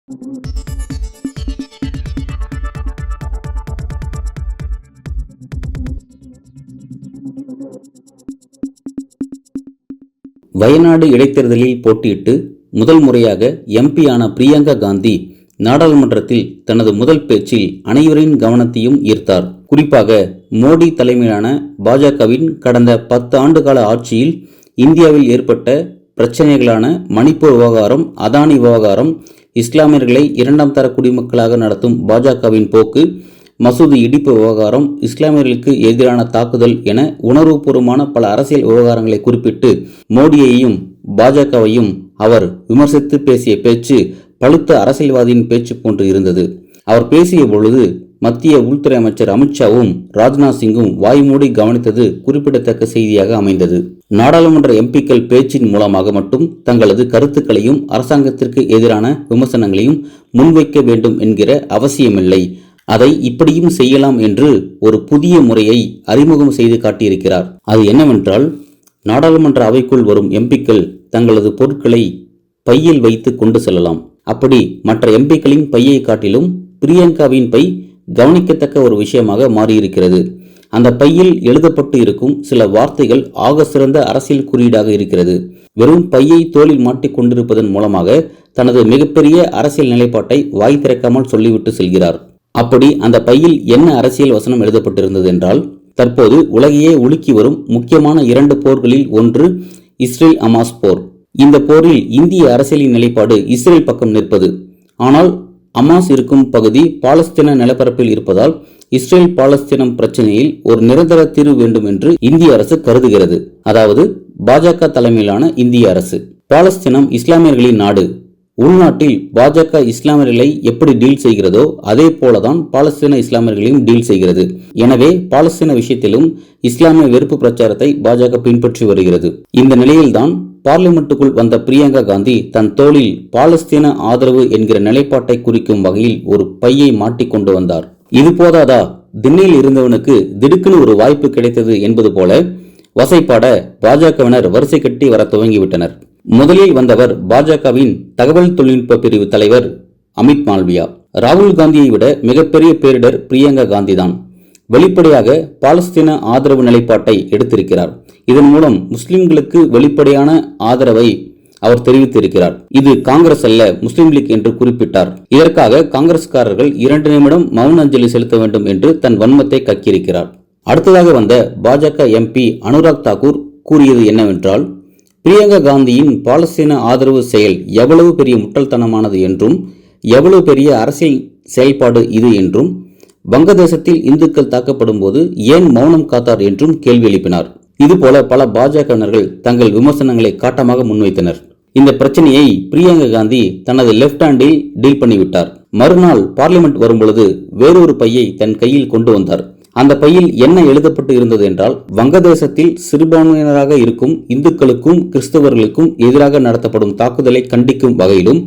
வயநாடு இடைத்தேர்தலில் போட்டியிட்டு முதல் முறையாக எம்பி ஆன பிரியங்கா காந்தி நாடாளுமன்றத்தில் தனது முதல் பேச்சில் அனைவரின் கவனத்தையும் ஈர்த்தார். குறிப்பாக மோடி தலைமையிலான பாஜகவின் கடந்த 10 ஆண்டுகால ஆட்சியில் இந்தியாவில் ஏற்பட்ட பிரச்சனைகளான மணிப்பூர் விவகாரம், அதானி விவகாரம், இஸ்லாமியர்களை 2ஆம் தர குடிமக்களாக நடத்தும் பாஜகவின் போக்கு, மசூதி இடிப்பு விவகாரம், இஸ்லாமியர்களுக்கு எதிரான தாக்குதல் என உணர்வுபூர்வமான பல அரசியல் விவகாரங்களை குறிப்பிட்டு மோடியையும் பாஜகவையும் அவர் விமர்சித்து பேசிய பேச்சு பழுத்த அரசியல்வாதியின் பேச்சு போன்று இருந்தது. அவர் பேசிய பொழுது மத்திய உள்துறை அமைச்சர் அமித்ஷாவும் ராஜ்நாத் சிங்கும் வாய்மூடி கவனித்தது குறிப்பிடத்தக்க செய்தியாக அமைந்தது. நாடாளுமன்ற எம்பிக்கள் பேச்சின் மூலமாக மட்டும் தங்களது கருத்துக்களையும் அரசாங்கத்திற்கு எதிரான விமர்சனங்களையும் முன்வைக்க வேண்டும் என்கிற அவசியமில்லை. அதை இப்படியும் செய்யலாம் என்று ஒரு புதிய முறையை அறிமுகம் செய்து காட்டியிருக்கிறார். அது என்னவென்றால், நாடாளுமன்ற அவைக்குள் வரும் எம்பிக்கள் தங்களது பொருட்களை பையில் வைத்து கொண்டு செல்லலாம். அப்படி மற்ற எம்பிக்களின் பையை காட்டிலும் பிரியங்காவின் பை கவனிக்கத்தக்க ஒரு விஷயமாக மாறியிருக்கிறது. அந்த பையில் எழுதப்பட்டு இருக்கும் சில வார்த்தைகள் ஆக சிறந்த அரசியல் குறியீடாக இருக்கிறது. வெறும் பையை தோளில் மாட்டிக் கொண்டிருப்பதன் மூலமாக தனது மிகப்பெரிய அரசியல் நிலைப்பாட்டை வாய் திறக்காமல் சொல்லிவிட்டு செல்கிறார். அப்படி அந்த பையில் என்ன அரசியல் வசனம் எழுதப்பட்டிருந்தது என்றால், தற்போது உலகையே உலுக்கி வரும் முக்கியமான 2 போர்களில் ஒன்று இஸ்ரேல் அமாஸ் போர். இந்த போரில் இந்திய அரசியலின் நிலைப்பாடு இஸ்ரேல் பக்கம் நிற்பது. ஆனால் அமாஸ் இருக்கும் பகுதி பாலஸ்தீன நிலப்பரப்பில் இருப்பதால் இஸ்ரேல் பாலஸ்தீனம் பிரச்சனையில் ஒரு நிரந்தர தீர்வு வேண்டும் என்று இந்திய அரசு கருதுகிறது. அதாவது பாஜக தலைமையிலான இந்திய அரசு. பாலஸ்தீனம் இஸ்லாமியர்களின் நாடு. உள்நாட்டில் பாஜக இஸ்லாமியர்களை எப்படி டீல் செய்கிறதோ அதே போலதான் பாலஸ்தீன இஸ்லாமியர்களையும் டீல் செய்கிறது. எனவே பாலஸ்தீன விஷயத்திலும் இஸ்லாமிய வெறுப்பு பிரச்சாரத்தை பாஜக பின்பற்றி வருகிறது. இந்த நிலையில்தான் பார்லிமெண்ட்டுக்குள் வந்த பிரியங்கா காந்தி தன் தோளில் பாலஸ்தீன ஆதரவு என்கிற நிலைப்பாட்டை குறிக்கும் வகையில் ஒரு பையை மாட்டிக்கொண்டு வந்தார். இது போதாதா, திண்ணையில் இருந்தவனுக்கு திடுக்குன்னு ஒரு வாய்ப்பு கிடைத்தது என்பது போல வசைப்பாட பாஜகவினர் வரிசை கட்டி வர துவங்கிவிட்டனர். முதலில் வந்தவர் பாஜகவின் தகவல் தொழில்நுட்ப பிரிவு தலைவர் அமித் மால்வியா. ராகுல் காந்தியை விட மிகப்பெரிய பேரிடர் பிரியங்கா காந்தி தான். வெளிப்படையாக பாலஸ்தீன ஆதரவு நிலைப்பாட்டை எடுத்திருக்கிறார். இதன் மூலம் முஸ்லிம்களுக்கு வெளிப்படையான ஆதரவை அவர் தெரிவித்திருக்கிறார். இது காங்கிரஸ் அல்ல, முஸ்லிம் லீக் என்று குறிப்பிட்டார். இதற்காக காங்கிரஸ்காரர்கள் 2 நிமிடம் மௌன அஞ்சலி செலுத்த வேண்டும் என்று தன் வன்மத்தை கக்கியிருக்கிறார். அடுத்ததாக வந்த பாஜக எம்பி அனுராக் தாக்கூர் கூறியது என்னவென்றால், பிரியங்கா காந்தியின் பாலஸ்தீன ஆதரவு செயல் எவ்வளவு பெரிய முட்டாள்தனமானது என்றும், எவ்வளவு பெரிய அரசியல் செயல்பாடு இது என்றும், வங்கதேசத்தில் இந்துக்கள் தாக்கப்படும் போது ஏன் மௌனம் காத்தார் என்றும் கேள்வி எழுப்பினார். இதுபோல பல பாஜகவினர்கள் தங்கள் விமர்சனங்களை காட்டமாக முன்வைத்தனர். இந்த பிரச்சனையை பிரியங்கா காந்தி தனது லெப்ட் ஹேண்டில் டீல் பண்ணிவிட்டார். மறுநாள் பார்லிமெண்ட் வரும்பொழுது வேறொரு பையை தன் கையில் கொண்டு வந்தார். அந்த பையில் என்ன எழுதப்பட்டு இருந்தது என்றால், வங்கதேசத்தில் சிறுபான்மையினராக இருக்கும் இந்துக்களுக்கும் கிறிஸ்தவர்களுக்கும் எதிராக நடத்தப்படும் தாக்குதலை கண்டிக்கும் வகையிலும்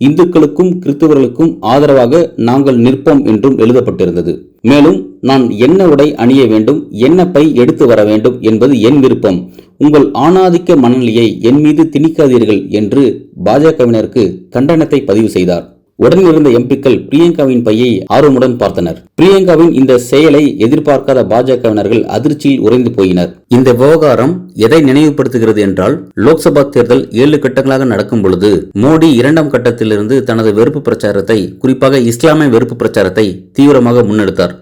இந்துக்களுக்கும் கிறிஸ்தவர்களுக்கும் ஆதரவாக நாங்கள் நிற்போம் என்றும் எழுதப்பட்டிருந்தது. மேலும் நான் என்ன உடை அணிய வேண்டும், என்ன பை எடுத்து வர வேண்டும் என்பது என் விருப்பம். உங்கள் ஆணாதிக்க மனநிலையை என் மீது திணிக்காதீர்கள் என்று பாஜகவினருக்கு கண்டனத்தை பதிவு செய்தார். உடனிருந்த எம்பிக்கள் பிரியங்காவின் பையை ஆர்வமுடன் பார்த்தனர். பிரியங்காவின் இந்த செயலை எதிர்பார்க்காத பாஜகவினர்கள் அதிர்ச்சியில் உறைந்து போயினர். இந்த விவகாரம் எதை நினைவுபடுத்துகிறது என்றால், லோக்சபா தேர்தல் 7 கட்டங்களாக நடக்கும் பொழுது மோடி 2ஆம் கட்டத்திலிருந்து தனது வெறுப்பு பிரச்சாரத்தை, குறிப்பாக இஸ்லாமிய வெறுப்பு பிரச்சாரத்தை தீவிரமாக முன்னெடுத்தார்.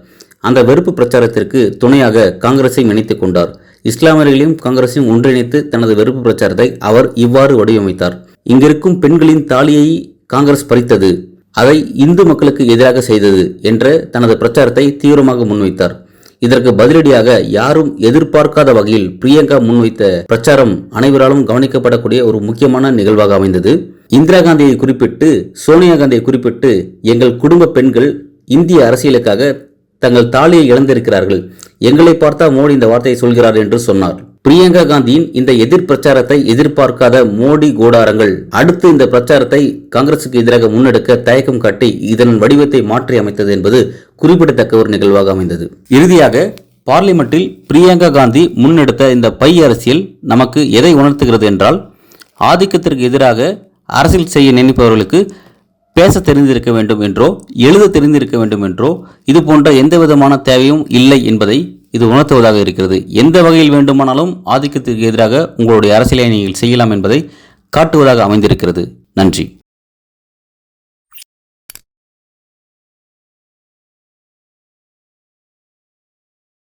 அந்த வெறுப்பு பிரச்சாரத்திற்கு துணையாக காங்கிரஸை இணைத்துக் கொண்டார். இஸ்லாமியர்களையும் காங்கிரஸையும் ஒன்றிணைத்து தனது வெறுப்பு பிரச்சாரத்தை அவர் இவ்வாறு வடிவமைத்தார். இங்கிருக்கும் பெண்களின் தாலியை காங்கிரஸ் பறித்தது, அதை இந்து மக்களுக்கு எதிராக செய்தது என்ற தனது பிரச்சாரத்தை தீவிரமாக முன்வைத்தார். இதற்கு பதிலடியாக யாரும் எதிர்பார்க்காத வகையில் பிரியங்கா முன்வைத்த பிரச்சாரம் அனைவராலும் கவனிக்கப்படக்கூடிய ஒரு முக்கியமான நிகழ்வாக அமைந்தது. இந்திரா காந்தியை குறிப்பிட்டு, சோனியா காந்தியை குறிப்பிட்டு, எங்கள் குடும்ப பெண்கள் இந்திய அரசியலுக்காக தங்கள் தாலியை இழந்திருக்கிறார்கள், எங்களை பார்த்தா மோடி இந்த வார்த்தையை சொல்கிறார் என்று சொன்னார். பிரியங்கா காந்தியின் இந்த எதிர் பிரச்சாரத்தை எதிர்பார்க்காத மோடி கூடாரங்கள் அடுத்து இந்த பிரச்சாரத்தை காங்கிரசுக்கு எதிராக முன்னெடுக்க தயக்கம் காட்டி இதன் வடிவத்தை மாற்றி அமைத்தது என்பது குறிப்பிடத்தக்க ஒரு நிகழ்வாக அமைந்தது. இறுதியாக பார்லிமெண்டில் பிரியங்கா காந்தி முன்னெடுத்த இந்த பை அரசியல் நமக்கு எதை உணர்த்துகிறது என்றால், ஆதிக்கத்திற்கு எதிராக அரசியல் செய்ய நினைப்பவர்களுக்கு பேச தெரிந்திருக்க வேண்டும் என்றோ எழுத தெரிந்திருக்க வேண்டும் என்றோ இது போன்ற எந்த விதமான தேவையும் இல்லை என்பதை இது உணர்த்துவதாக இருக்கிறது. எந்த வகையில் வேண்டுமானாலும் ஆதிக்கத்திற்கு எதிராக உங்களுடைய அரசியலை நீங்கள் செய்யலாம் என்பதை காட்டுவதாக அமைந்திருக்கிறது. நன்றி.